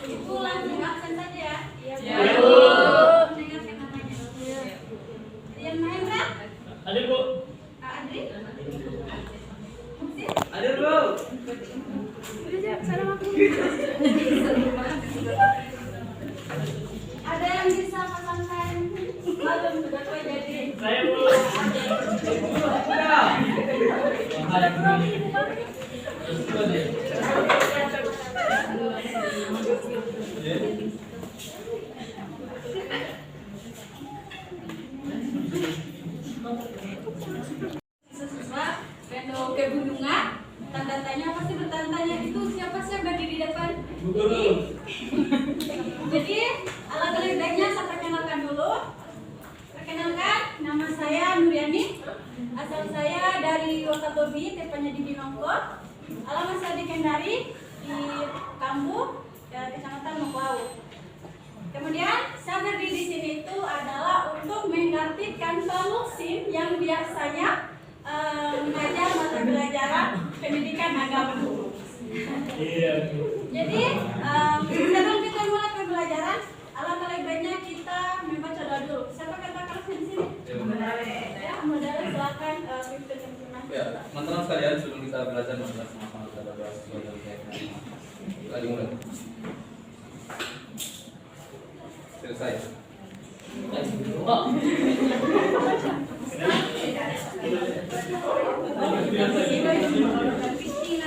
Ibu langsung absen saja ya. Iya, Ya, Bu. Bu. Dengarkan namanya. Rian Mahendra. Hadir, Bu. Adri. Hadir, Bu. Ada yang bisa pasangkan malam sudah kue jadi. Saya, Bu. Siswa Rendo Kebunungan. Tanda tanya pasti bertanya-tanya itu siapa sih yang berdiri di depan? Bu Guru. Jadi ala baiknya saya perkenalkan dulu. Perkenalkan, nama saya Nuriani. Asal saya dari Wakatobi, tepatnya di Binongko. Alamat saya di Kendari, di Kambu, Kecamatan Moklau. Kemudian saya berdiri di sini itu adalah untuk menggantikan Pak Muksin yang biasanya mengajar mata pelajaran pendidikan agama. Iya, Bu. Jadi sebelum kita mulai pembelajaran, alangkah baiknya kita membaca doa dulu. Siapa kata kelas di sini? Ya, modalnya silakan pimpin sempurna. Ya, teman-teman sekalian, sebelum kita belajar masalah sama-sama kita berdoa sesuai dengan keyakinan. Kita dimulai. Selesai.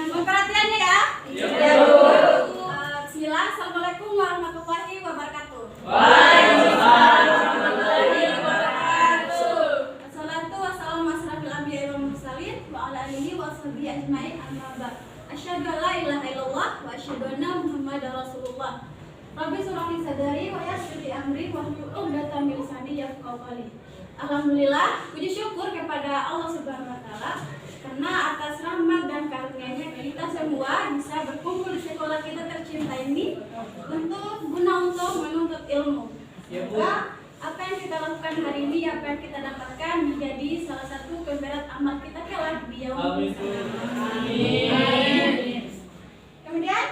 Mohon perhatiannya ya. Ya, Bu. Bu. Bismillah, assalamualaikum warahmatullahi wabarakatuh. Waalaikumsalam. Assalatu wassalamu asrafil anbiya'i wal mursalin wa ala alihi wa sahbihi ajmain amma ba'd. Asyhadu an la ilaha illallah wa asyhadu anna Muhammadar Rasulullah. Rabbi shrah li sadri wa yassir li amri wahlul 'uqdatam min lisani yafqahu qawli. Alhamdulillah, puji syukur kepada Allah Subhanahu wa taala karena atas rahmat dan karunia-Nya kita semua bisa berkumpul di sekolah kita tercinta ini untuk menuntut ilmu. Semoga apa yang kita lakukan hari ini, apa yang kita dapatkan menjadi salah satu pemberat amal kita kelak di yaumul Amin. Amin. Kemudian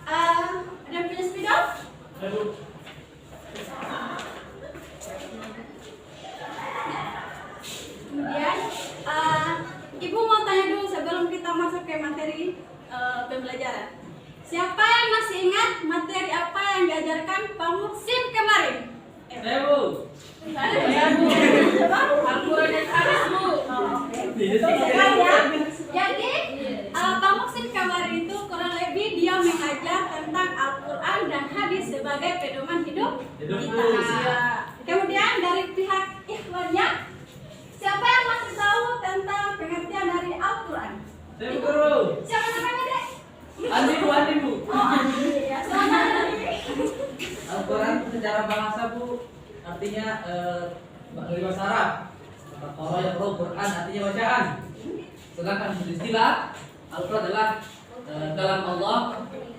ada yang punya spidol? Ya, Bu. Kemudian Ibu mau tanya dulu sebelum kita masuk ke materi pembelajaran. Siapa yang masih ingat materi apa yang diajarkan Pak Muksin kemarin? Saya, Bu. Saya, Bu. Aku dan Aris, Bu. Sekali ya. Jadi Pak Muksin kemarin itu kurang lebih dia mengajar tentang Al-Quran dan hadis sebagai pedoman hidup kita. Kemudian dari pihak ikhwannya, siapa yang masih tahu tentang pengertian dari Al-Quran? Saya, Bu Guru. Siapa namanya, Dek? Andi, Bu. Andi, Bu. Oh, Andi ya. Selamat Andi. Al-Quran secara bahasa, Bu, artinya bahasa Arab. Kalau yang Quran artinya bacaan. Sedangkan istilah Al-Quran adalah kalam Allah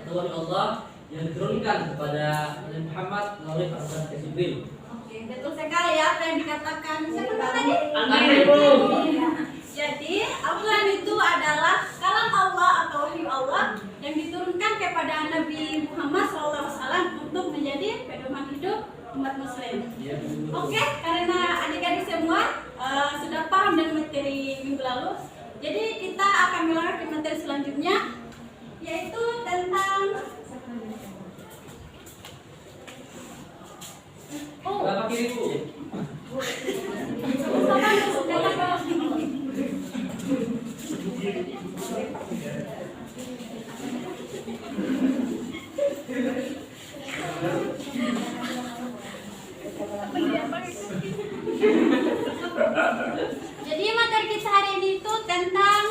atau wahyu Allah yang diturunkan kepada Nabi Muhammad melalui para Jibril. Oke, betul sekali ya apa yang dikatakan siapa tadi? Andi, Bu. Iya. Jadi Al-Quran itu adalah kalam Allah atau wahyu Allah yang diturunkan kepada Nabi Muhammad SAW untuk menjadi pedoman hidup umat Muslim. Oke, karena adik-adik semua sudah paham dengan materi minggu lalu, jadi kita akan melangkah ke materi selanjutnya, yaitu tentang Berapa kiri, Bu? Jadi materi kita hari ini itu tentang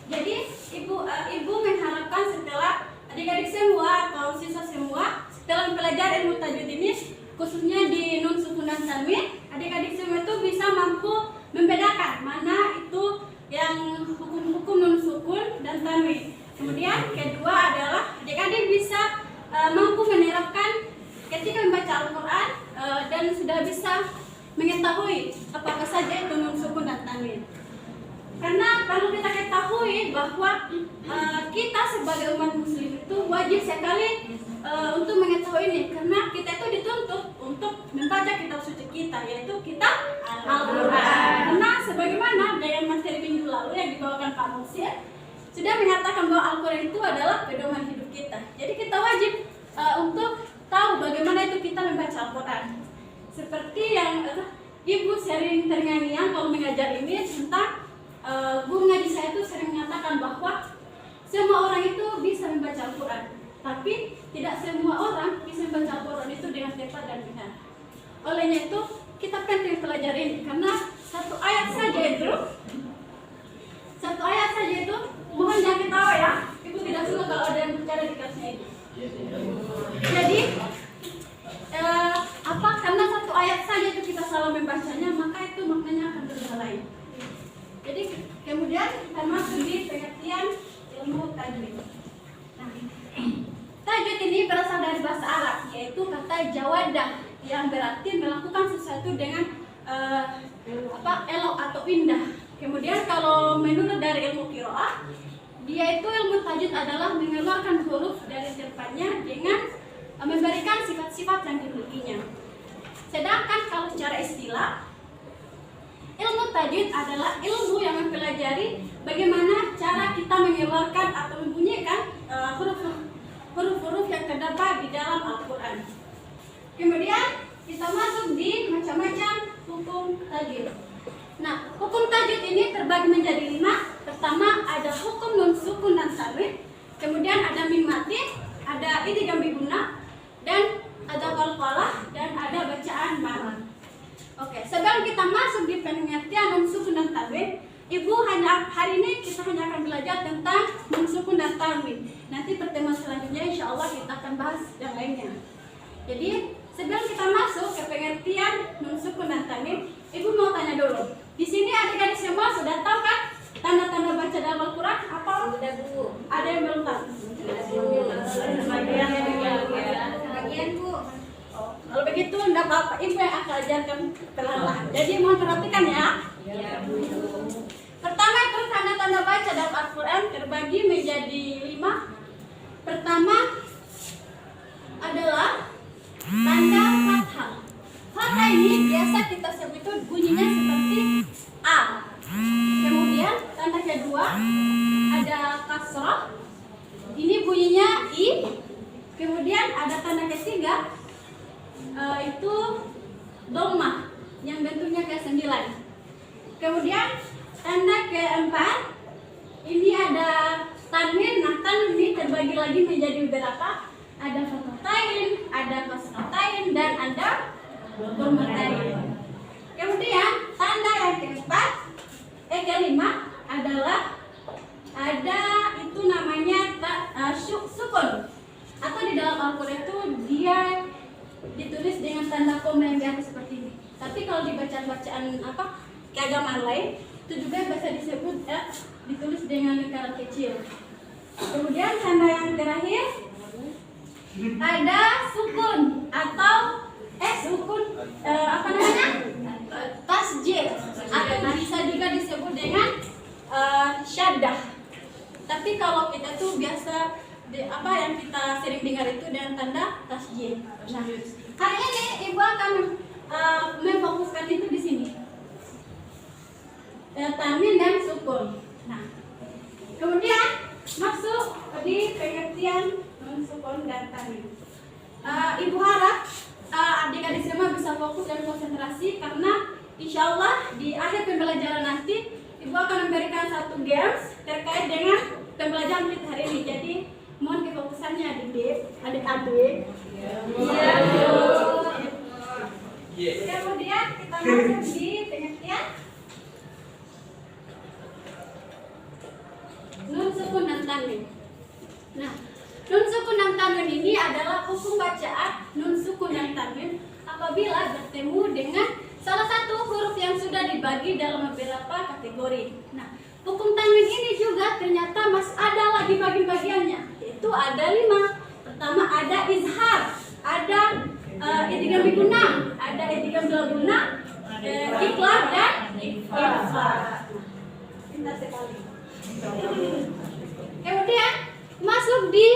Jadi ibu mengharapkan setelah adik-adik semua atau siswa semua setelah mempelajari ilmu tajwid ini, khususnya di nun sukun dan tanwin, adik-adik semua itu bisa mampu membedakan mana itu yang hukum-hukum nun sukun dan tanwin. Kemudian kedua adalah adik-adik bisa mampu menerapkan ketika membaca Al-Quran dan sudah bisa mengetahui apakah saja itu nun sukun dan tanwin. Karena kalau kita ketahui bahwa kita sebagai umat muslim itu wajib sekali untuk mengetahui ini, karena kita itu dituntut untuk membaca kitab suci kita, yaitu kitab Al-Quran. Karena sebagaimana dengan materi minggu lalu yang dibawakan Pak Musir sudah mengatakan bahwa Al-Quran itu adalah pedoman hidup kita. Jadi kita wajib untuk tahu bagaimana itu kita membaca Al-Quran. Seperti yang Ibu sering terngiang-ngiang kalau mengajar ini tentang guru ngaji saya itu sering mengatakan bahwa semua orang itu bisa membaca Al-Quran, tapi tidak semua orang bisa membaca Al-Quran itu dengan tepat dan benar. Olehnya itu kita penting pelajari ini, karena satu ayat saja itu mohon jangan ketawa ya, Ibu tidak suka kalau ada yang bicara di kelasnya itu. Jadi karena satu ayat saja itu kita salah membacanya, maka itu maknanya akan berbeda lain. Jadi kemudian kita masuk di pengertian ilmu tajwid. Nah, tajwid ini berasal dari bahasa Arab, yaitu kata jawadah yang berarti melakukan sesuatu dengan elok atau indah. Kemudian kalau menurut dari ilmu qiraah, dia itu ilmu tajwid adalah mengeluarkan huruf dari tempatnya dengan memberikan sifat-sifat yang dimilikinya. Sedangkan kalau secara istilah, ilmu tajwid adalah ilmu yang mempelajari bagaimana cara kita mengeluarkan atau membunyikan huruf-huruf yang terdapat di dalam Al-Quran. Kemudian kita masuk di macam-macam hukum tajwid. Nah, hukum tajwid ini terbagi menjadi 5. Pertama ada hukum nun sukun dan tanwin. Kemudian ada mim mati, ada idgham bi gunnah, dan ada qalqalah, dan ada bacaan mad. Oke, sebelum kita masuk di pengertian nun sukun dan tanwin, Ibu hari ini kita hanya akan belajar tentang nun sukun dan tanwin. Nanti pertemuan selanjutnya insya Allah kita akan bahas yang lainnya. Jadi sebelum kita masuk ke pengertian nun sukun dan tanwin, Ibu mau tanya dulu. Di sini adik-adik semua sudah tahu kan tanda-tanda baca dalam Al-Quran apa? Sudah Bu. Ada yang belum tahu? Sebagian Bu. Kalau begitu enggak apa-apa, Ibu yang akan ajarkan perlahan. Jadi mohon perhatikan ya. Iya Bu. Pertama itu tanda-tanda baca dalam Al-Quran terbagi menjadi 5. Pertama adalah tanda fathah. Fathah ini biasa kita sebut itu bunyinya seperti A. Kemudian tanda kedua ada kasrah. Ini bunyinya I. Kemudian ada tanda ketiga itu dhammah yang bentuknya kayak 9. Kemudian tanda keempat ini ada tanwin. Nah, tanwin ini terbagi lagi menjadi beberapa. Ada fathatain, ada kasratain, dan ada dhammatain. Kemudian tanda yang kelima adalah ada itu namanya sukun, atau di dalam Al-Quran itu dia ditulis dengan tanda koma yang biasa seperti ini. Tapi kalau di bacaan-bacaan keagamaan lain itu juga bisa disebut ditulis dengan lingkaran kecil. Kemudian tanda yang terakhir ada sukun atau sukun tasjid, atau bisa juga disebut dengan syaddah. Tapi kalau kita tuh biasa yang kita sering dengar itu dengan tanda tasjid. Nah, hari ini Ibu akan memfokuskan itu di sini. Tanwin dan sukun. Nah, kemudian masuk di pengertian nun sukun dan tanwin. Ibu harap adik-adik semua bisa fokus dan konsentrasi, karena insya Allah di akhir pembelajaran nanti Ibu akan memberikan satu games terkait dengan pembelajaran kita hari ini. Jadi mohon kefokusannya adik-adik. Kemudian kita masuk di pengertian tanwin. Nah, nun sukun dan tanwin ini adalah hukum bacaan nun sukun dan tanwin apabila bertemu dengan salah satu huruf yang sudah dibagi dalam beberapa kategori. Nah, hukum tanwin ini juga ternyata masih ada lagi bagi-bagiannya, yaitu ada 5. Pertama ada izhar, ada idgham biguna, ada idgham bil guna, iqlab dan ikhfa. Pintar sekali. Kemudian masuk di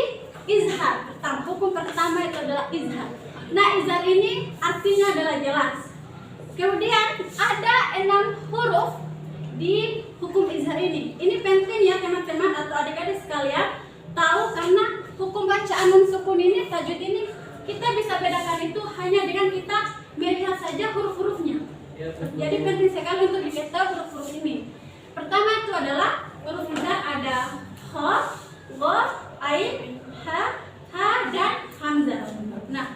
izhar. Hukum pertama itu adalah izhar. Nah, izhar ini artinya adalah jelas. Kemudian ada 6 huruf di hukum izhar ini. Ini penting ya teman-teman atau adik-adik sekalian tahu, karena hukum bacaan nun sukun ini, tajwid ini kita bisa bedakan itu hanya dengan kita melihat saja huruf-hurufnya. Jadi penting sekali untuk diketahui huruf-huruf ini. Pertama itu adalah huruf izhar, ada kha, gha, ain, ha, dan hamzah. Nah,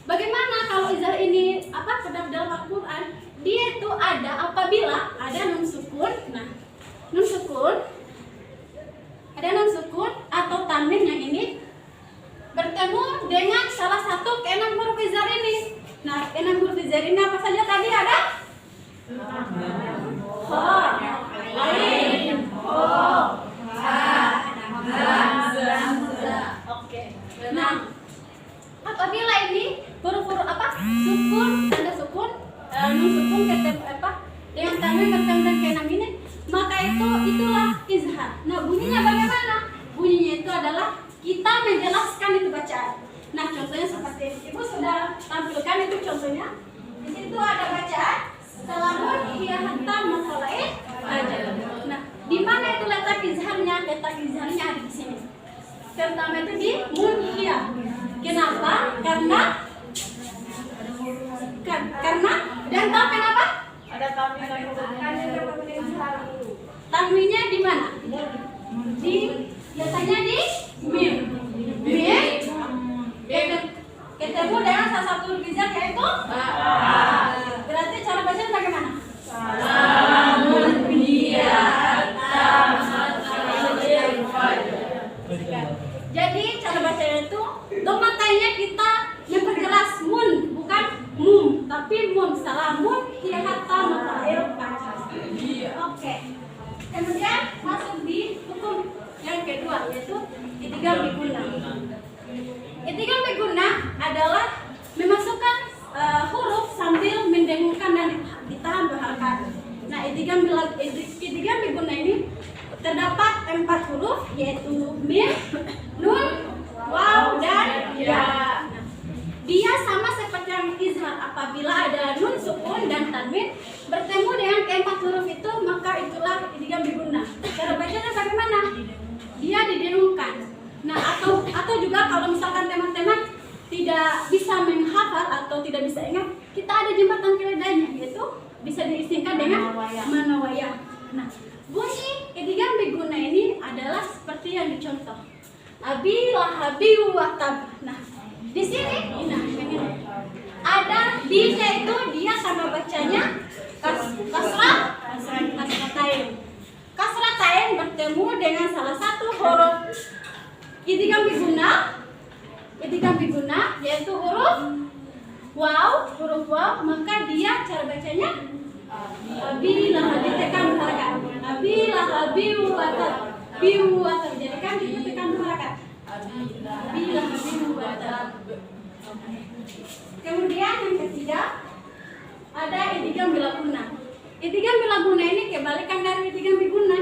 bagaimana kalau izhar ini terdapat dalam Al-Qur'an? Dia itu ada apabila ada nun sukun. Nah, nun sukun, ada nun sukun atau tanwin yang ini bertemu dengan salah satu ke-6 huruf izhar ini. Nah, 6 huruf izhar ini apa saja tadi ada? Kha, ain, ha, hamzah. Oke. Nah, apabila ini huruf-huruf sukun, tanda sukun, nun sukun ketemu dengan tanwin bertemu dengan ke-6 ini, maka itulah izhar. Nah, bunyinya bagaimana? Bunyinya itu adalah kita menjelaskan itu bacaan. Nah, contohnya seperti ini. Ibu sudah tampilkan itu contohnya. Di situ ada bacaan salamun hiya hatta masalahnya aja. Nah, di mana itu letak izharnya? Letak izharnya ada di sini. Pertama itu di munhiya. Kenapa? Karena dan tahu kenapa? Ada tanwin dan Tanwinnya di mana? Letaknya di mim. Ketemu dengan salah satu huruf izhar yaitu berarti cara bacanya bagaimana? Salamun hiya hatta matla'il fajr. Jadi cara bacanya itu domatanya kita memperjelas mun, bukan mum, tapi mun. Salamun hiya hatta matla'il fajr. Oke. Kemudian masuk di hukum yang kedua, yaitu idgham biguna. Idgham biguna adalah memasukkan huruf sambil mendengungkan dan ditahan 2 harakat. Nah, idgham biguna ini terdapat 4 huruf, yaitu mim, nun, waw, dan ya. Nah, dia sama seperti yang izhar. Apabila ada nun sukun dan tanwin bertemu dengan ke-4 huruf itu, maka itulah idgham biguna. Cara bacanya bagaimana? Dia didengungkan. Nah, atau juga kalau misalkan teman-teman tidak bisa menghafal atau tidak bisa ingat, kita ada jembatan keledainya, yaitu bisa disingkat dengan manawaya. Nah, bunyi idgham biguna ini adalah seperti yang dicontoh. Abi lahabi wa tab. Nah, di sini ada di-nya itu dia sama bacanya kasratain. Kasratain bertemu dengan salah satu huruf idgham biguna yaitu huruf waw, maka dia cara bacanya abi lahabi tekan harakat. Abi lahabi wa tab. Jadi kan itu tekan harakat. Abi lahabi wa tab. Kemudian yang ketiga ada idgham bil guna. Idgham bil guna ini kebalikan dari idgham biguna.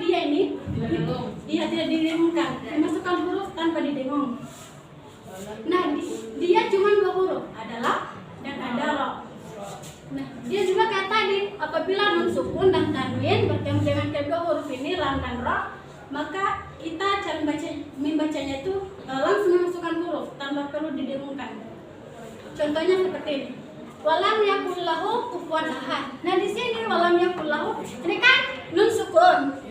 Dia ini tidak didengungkan, memasukkan huruf tanpa didengung. Nah, dia cuma 2 huruf, adalah dan ada ra. Nah, dia juga kayak tadi, apabila nun sukun dan tanwin bertemu dengan kedua huruf ini lam dan ra, maka kita cara membacanya itu langsung memasukkan huruf tanpa perlu didengungkan. Contohnya seperti ini. Walam yakul lahu kufuwan ahad. Nah, di sini walam yakul lahu ini kan nun sukun.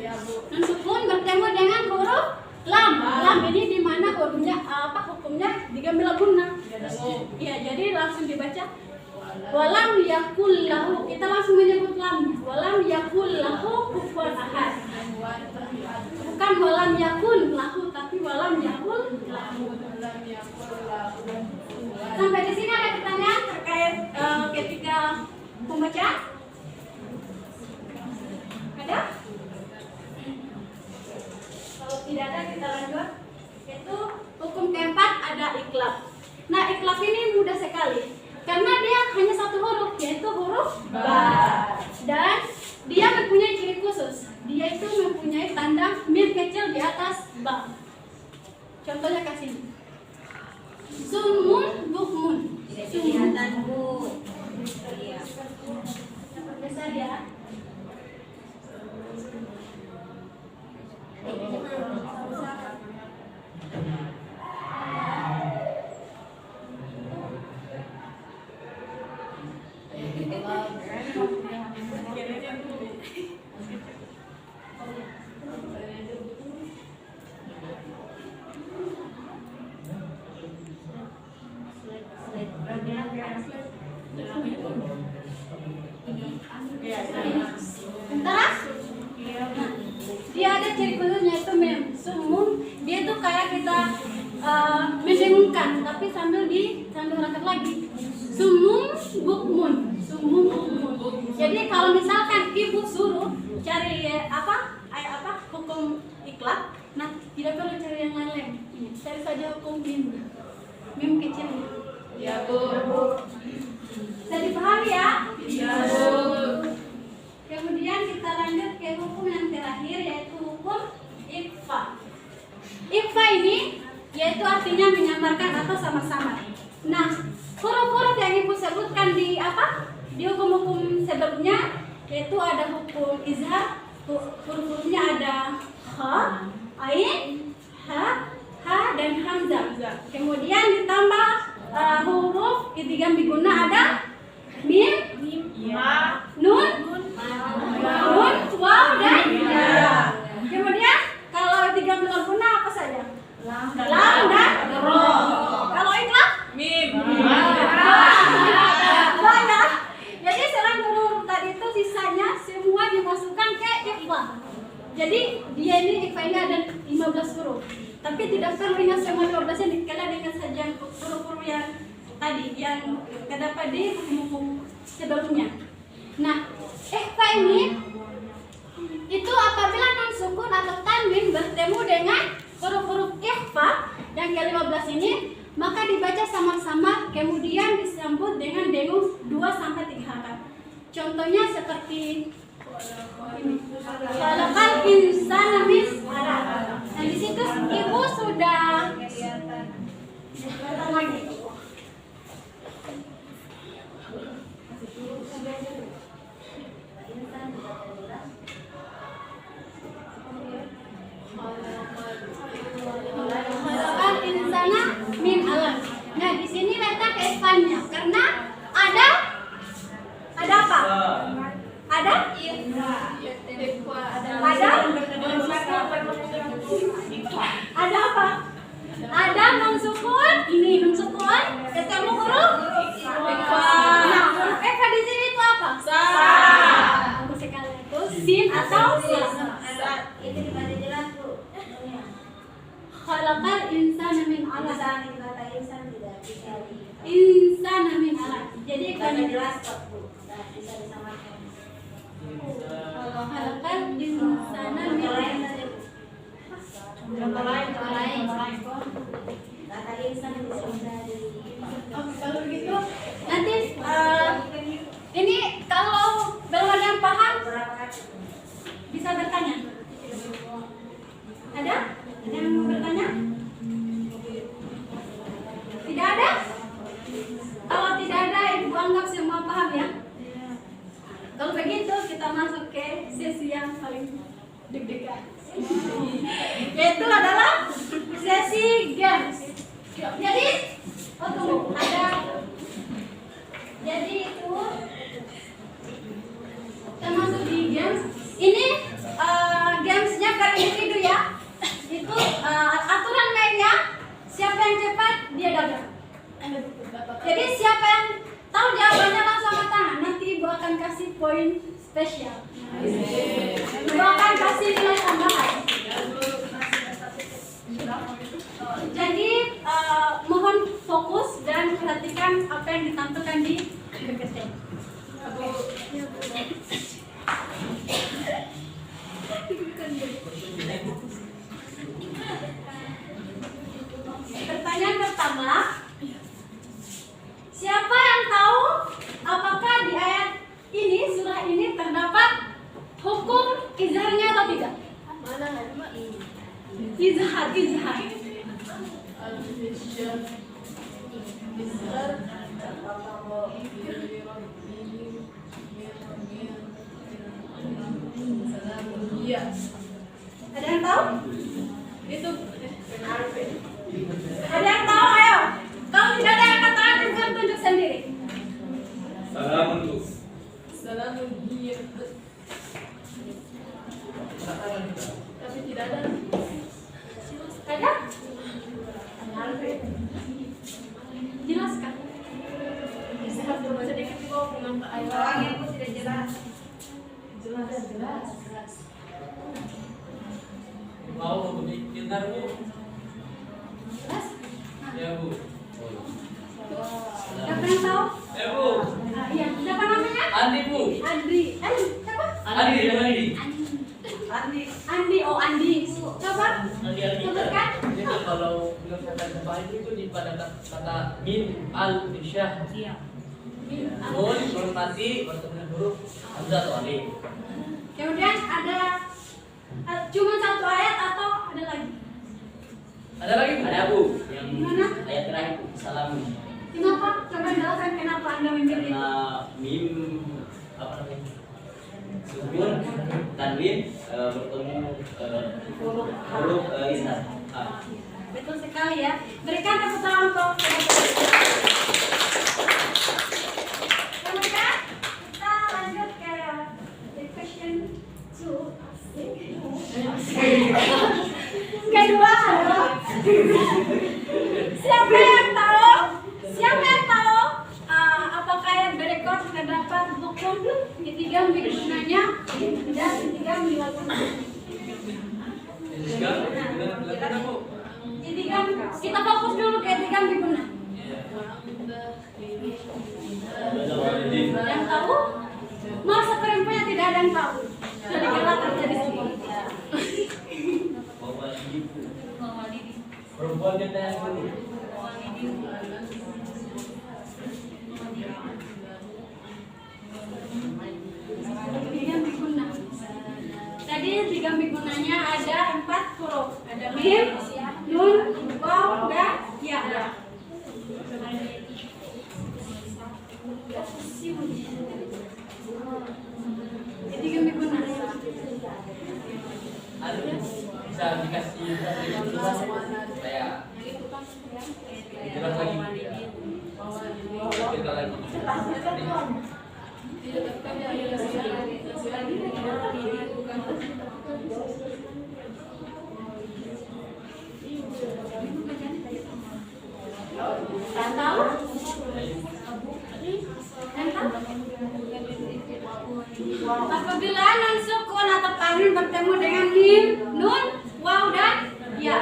Nun sukun bertemu dengan huruf lam. Lam ini di mana hurufnya hukumnya idgham bil guna. Ya, jadi langsung dibaca Walam yakul lahu, kita langsung menyebut lamnya. Walam yakul lahu kufuwan ahad. Bukan walam yakun lahu, tapi walam yakul lahu. Sampai di sini ada pertanyaan terkait ketika pembacaan? Ada? Kalau tidak ada kita lanjut. Itu hukum keempat ada iklab. Nah, iklab ini mudah sekali karena dia hanya satu huruf, yaitu huruf ba. Dan dia mempunyai ciri khusus. Dia itu mempunyai tanda mim kecil di atas ba. Contohnya kasih. Sumun bukmun. Kelihatan Bu. Iya. Besar ya. Sementara dia ada ciri khususnya itu mem sumum. Dia itu kayak kita mendengungkan tapi sambil harokat lagi. Sumum bukmun, sumum bukmun. Jadi kalau misalkan ibu suruh cari hukum iklab, nah tidak perlu cari yang lain. Cari saja hukum mim kecil. Ya Bu. Bisa dipahami ya? Ya Bu. Kemudian kita lanjut ke hukum yang terakhir, yaitu hukum ikhfa. Ikhfa ini yaitu artinya menyamarkan atau sama-sama. Nah, huruf-huruf yang ibu sebutkan di hukum-hukum sebelumnya, yaitu ada hukum izhar. Huruf-hurufnya ada ha, ain, ha dan hamzah. Kemudian ditambah huruf idgham biguna ada mim, nun, waw dan ya. Kemudian kalau idgham bil guna apa saja? Lam dan ro. Kalau ikhlas Mim. banyak. Jadi selain huruf tadi itu sisanya semua dimasukkan ke ikhfa. Jadi dia ini ikhfa ini ada 15 huruf. Tapi tidak perlu ingat semua 15-nya, kalian ingat saja huruf-huruf yang tadi yang terdapat di hukum sebelumnya. Nah, ikhfa ini itu apabila non sukun atau tanwin bertemu dengan huruf-huruf ikhfa yang ke-15 ini, maka dibaca sama-sama kemudian disambut dengan dengung 2 sampai 3 harokat. Contohnya seperti ini. Khalaqal insana min 'alaq. Nah, di situ ibu sudah lagi. Khalaqal insana min 'alaq. Nah, di sini letak ikhfanya karena ada apa? Ada? Ada apa? Ada non sukun, ini non sukun, ketemu huruf ikhfa. Nah, huruf ikhfa di sini itu apa? Sa. Bagus sekali itu sin atau sa. Itu dibaca jelas Bu. Khalaqal insana min 'alaq. Kata insan tidak bisa Insana min 'alaq. Jadi dibaca kan jelas kok Bu. Tidak bisa disamakan. khalaqal insana min 'alaq. Contoh lain. Kata insan bisa di Oh, kalau begitu nanti ini kalau belum ada yang paham berapa kali? bisa bertanya. Ada? Ada yang mau bertanya? Tidak ada? Kalau tidak ada, ibu anggap semua paham ya. Kalau begitu kita masuk ke sesi yang paling deg-degan. Yaitu adalah sesi games. Jadi, jadi itu termasuk di games. Ini gamesnya per individu ya. Itu aturan mainnya, siapa yang cepat dia dapat. Jadi siapa yang tahu jawabannya poin spesial. Beliau akan kasih nilai tambahan. Jadi mohon fokus dan perhatikan apa yang ditampilkan di PPT. Pertanyaan pertama, siapa yang tahu apakah di ayat ini, surah ini terdapat hukum izharnya atau tidak? Mana ada ini? Izhar. Ada yang tahu? Itu Ada yang tahu? Ayo. Kalau tidak ada yang katakan, bukan tunjuk sendiri. Salamun Bu. salamun hiya. Tapi tidak ada. Ada? Jelaskan. Istirahat dulu sedikit di bawah pengambil air. Orang yang tidak jelas. Jelas. Mau pintar Bu? Jelas? Ya Bu. Siapa yang tahu? Ya Bu. Iya. Siapa namanya? Andi Bu. Andri. Siapa? Andi. Andi. Oh, Andi. Coba. Sebutkan. Jadi kalau bilang kata terbaik itu di pada kata min al insyah. Iya. Nun huruf mati bertemu dengan huruf hamzah atau alif. Kemudian ada cuma satu ayat atau ada lagi? Ada lagi? Ada Bu, yang Gimana? ayat terakhir salam Kenapa? Coba jelaskan kenapa Anda memilih. karena mim apa namanya sukun tanwin bertemu huruf izhar. Betul sekali ya. Berikan tepuk tangan untuk kemudian kita lanjut ke the question 2. Kedua adalah siapa yang tahu apakah yang berikut terdapat hukum ketiga gunanya dan ketiga melakukan. Ketiga, kita fokus dulu ke ketiga guna. Yang tahu? Masa perempuannya tidak ada yang tahu. Jadi kelakar jadi semua. Perempuan kita yang dulu. Ketiga guna. Tadi tiga gunanya ada 4 huruf. Ada mim, nun, waw, dan ya. Ketiga guna. Bisa dikasih supaya jelas lagi. Kita lagi. Dan tahu? Apabila nun sukun atau tanwin bertemu dengan mim, nun, waw dan ya.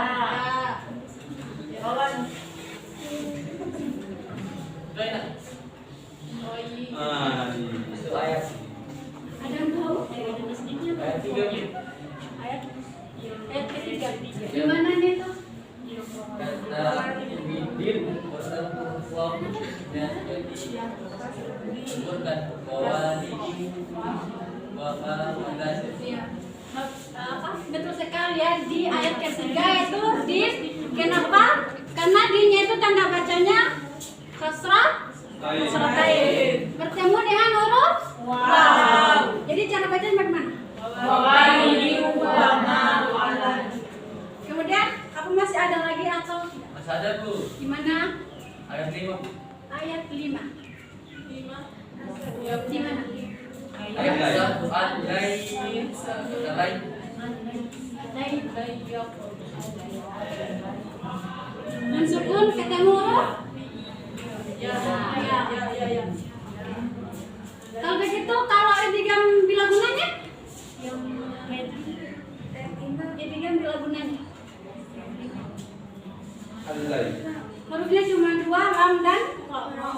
Itu ayat. Ada yang tahu? Ayat 3 gitu. Ayat ketiga. Gimana nih tuh? Kata bibir bertemu waw dan jadi sebutkan bahwa di bahwa Apa? Betul sekali ya, di ayat ketiga itu di kenapa? Karena di-nya itu tanda bacanya kasrah tain. Bertemu dengan huruf waw. Jadi cara bacanya bagaimana? Kemudian apa masih ada lagi atau tidak? masih ada Bu. Gimana? Ayat 5. Ayat 5. Di mana? Ayat 1 lain. Mensukun ketemu huruf? Ya. Kalau begitu, kalau Al-Lail. Hurufnya cuma 2, lam dan ro.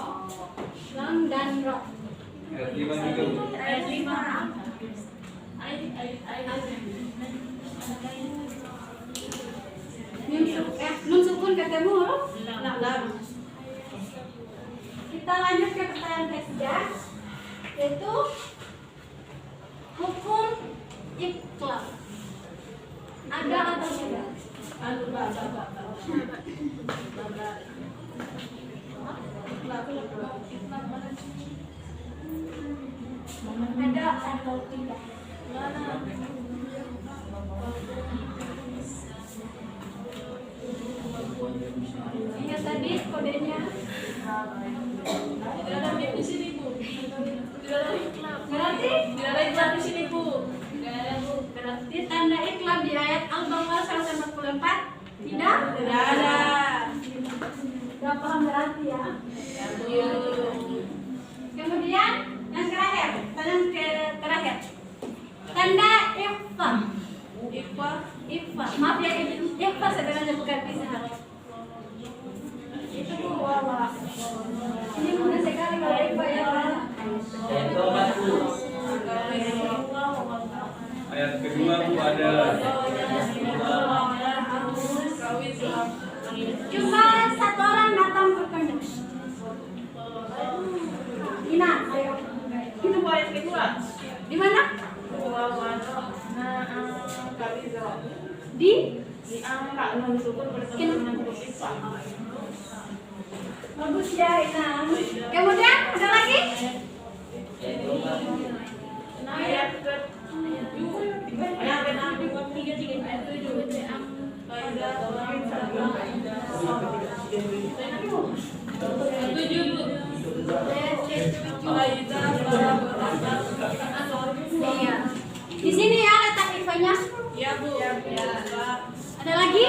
Lam dan ro. Ayat 5 juga Bu. Ayat 5. Nun sukun ketemu huruf Lam. Kita lanjut ke pertanyaan ketiga, yaitu hukum iqlab. Ada atau tidak? Ada atau tidak? Ingat tadi kodenya? Tidak ada mim di sini, Bu. Tidak ada iklab. Berarti Tidak ada iklab di sini, Bu. berarti tanda iqlab di ayat Al-Baqarah 144 tidak? Tidak ada. Gak paham berarti ya. Kemudian yang terakhir, terakhir. Tanda ikhfa. Ikhfa. Maaf ya, ikhfa sebenarnya bukan izhar. Itu wawa. Ini mudah sekali kalau ikhfa ya. Ayat keempat Bu. Ayat kedua Bu ada. Cuma satu orang datang ke pendek. Ina, ayo. Itu Bu ayat kedua. Di mana? Di Diangkat nun sukun bertemu dengan huruf ikhfa. bagus ya, Ina. Kemudian ada lagi? Ayat keempat. Ayat ke ayat ke-6 ayat 7. Iya. Di sini ya letak ikhfanya. Ya, Bu. Ada lagi?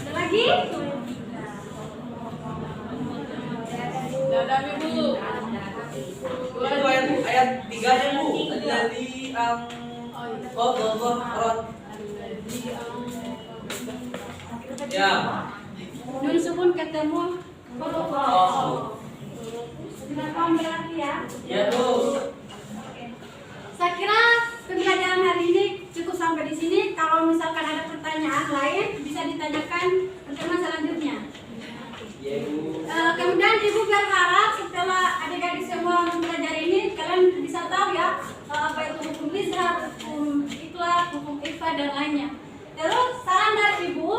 Ada lagi? Ada mim, Bu. Itu ayat 3-nya Bu. Dari Ya. Nun sukun ketemu huruf ro. Sudah paham berarti ya? Ya Bu. Saya kira pembelajaran hari ini cukup sampai di sini. Kalau misalkan ada pertanyaan lain bisa ditanyakan pertemuan selanjutnya. Ya Bu. Kemudian Ibu berharap setelah adik-adik semua mempelajari ini kalian bisa tahu ya apa itu hukum izhar, hukum iqlab, hukum ikhfa dan lainnya. Terus saran dari Ibu,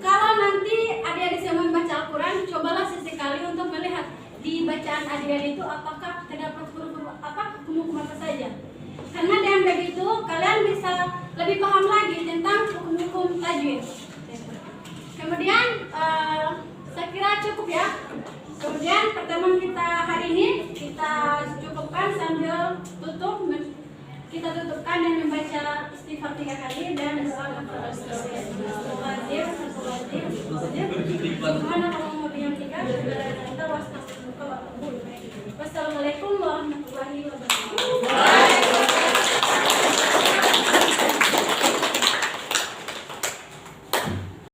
kalau nanti adik-adik semua membaca Al-Quran, cobalah sesekali untuk melihat di bacaan adik-adik itu apakah terdapat huruf-huruf apa, hukum apa saja. Karena dengan begitu kalian bisa lebih paham lagi tentang hukum-hukum tajwid. Kemudian saya kira cukup ya. Kemudian pertemuan kita hari ini kita cukupkan sambil kita tutupkan dengan membaca istighfar 3 kali dan doa Subhanallah wa bihamdihi,